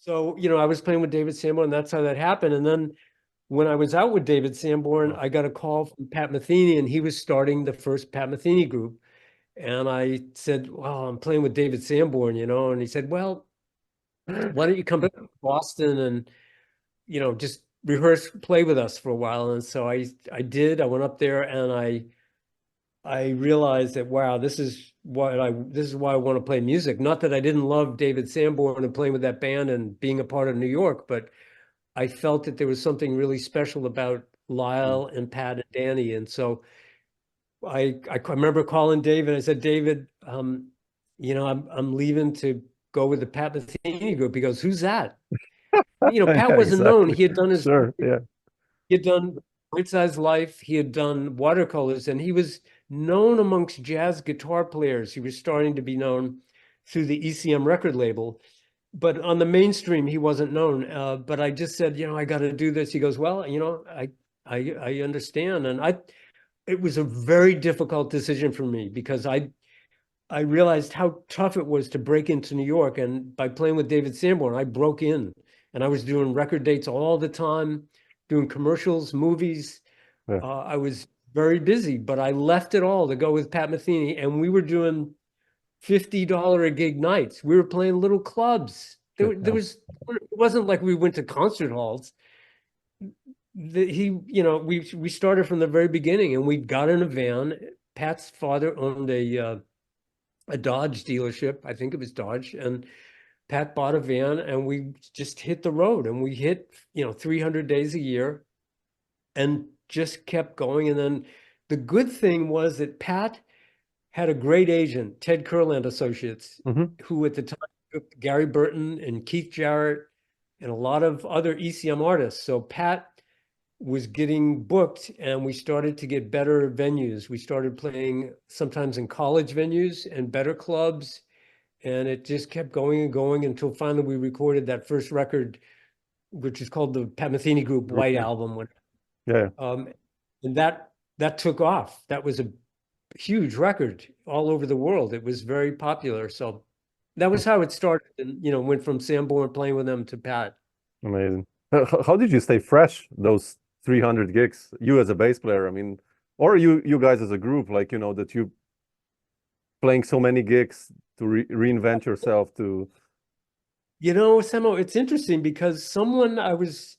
So, I was playing with David Sanborn, and that's how that happened. And then when I was out with David Sanborn, Oh, I got a call from Pat Metheny, and he was starting the first Pat Metheny Group. And I said, well, I'm playing with David Sanborn, and he said, well, why don't you come to Boston and, just rehearse, play with us for a while. And so I did. I went up there and I realized that, wow, this is why I want to play music. Not that I didn't love David Sanborn and playing with that band and being a part of New York, but I felt that there was something really special about mm, Lyle and Pat and Danny. And so I remember calling David. I said, David, I'm leaving to go with the Pat Metheny Group. He goes, who's that? Pat yeah, wasn't known. exactly. Sure. Yeah. He had done Bite Size Life. He had done watercolors, and he was known amongst jazz guitar players. He was starting to be known through the ECM record label, but on the mainstream, he wasn't known. But I just said, I got to do this. He goes, well, I understand, and it was a very difficult decision for me because I realized how tough it was to break into New York. And by playing with David Sanborn, I broke in and I was doing record dates all the time, doing commercials, movies. Yeah. I was very busy, but I left it all to go with Pat Metheny. And we were doing $50 a gig nights. We were playing little clubs. Good. There Yeah. was, it wasn't like we went to concert halls. We started from the very beginning and we got in a van. Pat's father owned a Dodge dealership. I think it was Dodge. And Pat bought a van and we just hit the road and we hit, 300 days a year and just kept going. And then the good thing was that Pat had a great agent, Ted Kurland Associates, Hmm. who at the time took Gary Burton and Keith Jarrett and a lot of other ECM artists. So Pat was getting booked and we started to get better venues. We started playing sometimes in college venues and better clubs. And it just kept going and going until finally we recorded that first record, which is called the Pat Metheny Group Group. White Yeah. Album. Yeah. Um, and that took off. That was a huge record all over the world. It was very popular. So that Yeah. was how it started and, went from Sanborn playing with them to Pat. Amazing. How did you stay fresh those 300 gigs? You as a bass player, I mean, or you guys as a group, like, that you playing so many gigs to reinvent yourself to. Samo, it's interesting because I was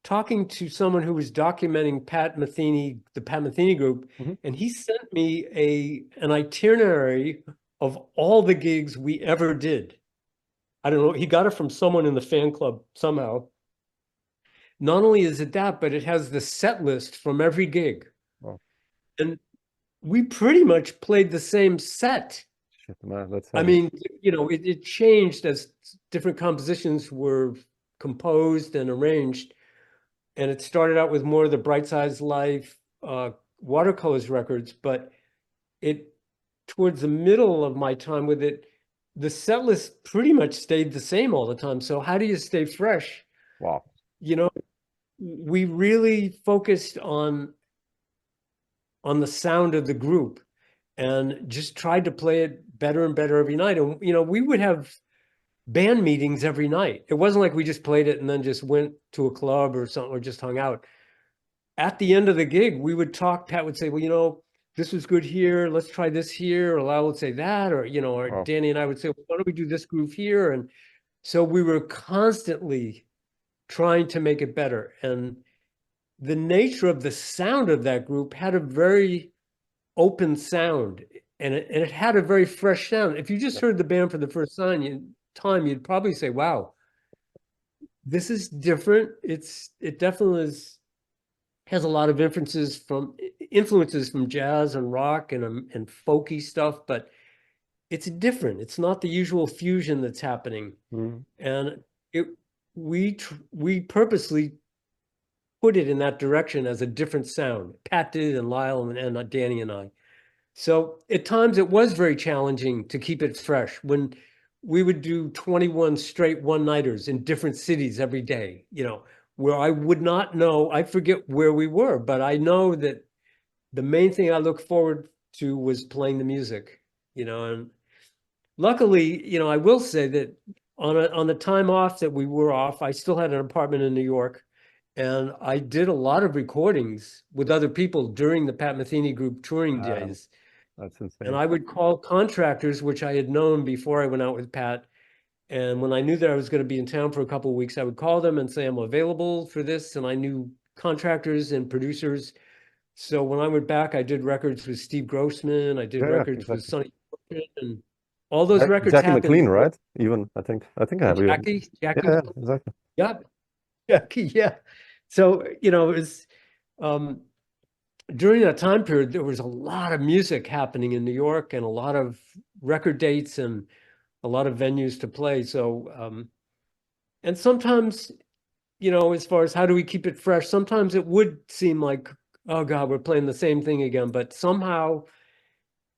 talking to someone who was documenting Pat Metheny, the Pat Metheny Group, Mhm. and he sent me an itinerary of all the gigs we ever did. I don't know, he got it from someone in the fan club somehow. Not only is it that, but it has the set list from every gig. Oh, And we pretty much played the same set. shit, man, that's I heavy. mean, it changed as different compositions were composed and arranged. And it started out with more of the Bright Size Life watercolors records, but it towards the middle of my time with it, the set list pretty much stayed the same all the time. So how do you stay fresh? Wow. You know, we really focused on the sound of the group and just tried to play it better and better every night. And we would have band meetings every night. It wasn't like we just played it and then just went to a club or something or just hung out. At the end of the gig, we would talk. Pat would say, well, this was good here. Let's try this here. Or Lyle would say that, or Wow. Danny and I would say, well, why don't we do this groove here? And so we were constantly trying to make it better. And the nature of the sound of that group had a very open sound and it had a very fresh sound. If you just Yeah. heard the band for the first time, you'd probably say, wow, this is different. It definitely has a lot of influences from jazz and rock and folky stuff, but it's different. It's not the usual fusion that's happening. Mhm. And it we purposely put it in that direction as a different sound. Pat did and Lyle and Danny and I. So at times it was very challenging to keep it fresh when we would do 21 straight one-nighters in different cities every day, where I would not know, I forget where we were, but I know that the main thing I look forward to was playing the music, and luckily, I will say that on the time off that we were off, I still had an apartment in New York, and I did a lot of recordings with other people during the Pat Metheny Group touring Um, days. that's And insane. I would call contractors, which I had known before I went out with Pat. And when I knew that I was going to be in town for a couple of weeks, I would call them and say I'm available for this. And I knew contractors and producers. So when I went back, I did records with Steve Grossman. I did Yeah, yeah, records with exactly. Sonny Corporation, and all those records Jackie happened. McLean, right? Even I think I have you. Jackie, Yeah, yeah, exactly. yeah, Jackie, yeah. So, it was um, during that time period, there was a lot of music happening in New York and a lot of record dates and a lot of venues to play. So, and sometimes, as far as how do we keep it fresh, sometimes it would seem like, oh God, we're playing the same thing again, but somehow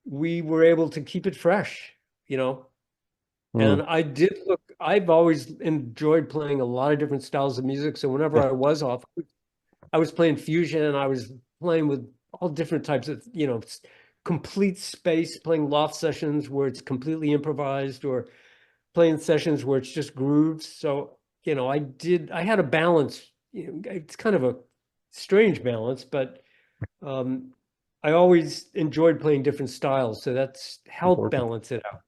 we were able to keep it fresh, you know. Mm, And I've always enjoyed playing a lot of different styles of music. So whenever yeah, I was off, I was playing fusion, I was playing with all different types of, complete space, playing loft sessions where it's completely improvised, or playing sessions where it's just grooves. So, I had a balance, it's kind of a strange balance, but um, I always enjoyed playing different styles. So that's helped important. balance it out.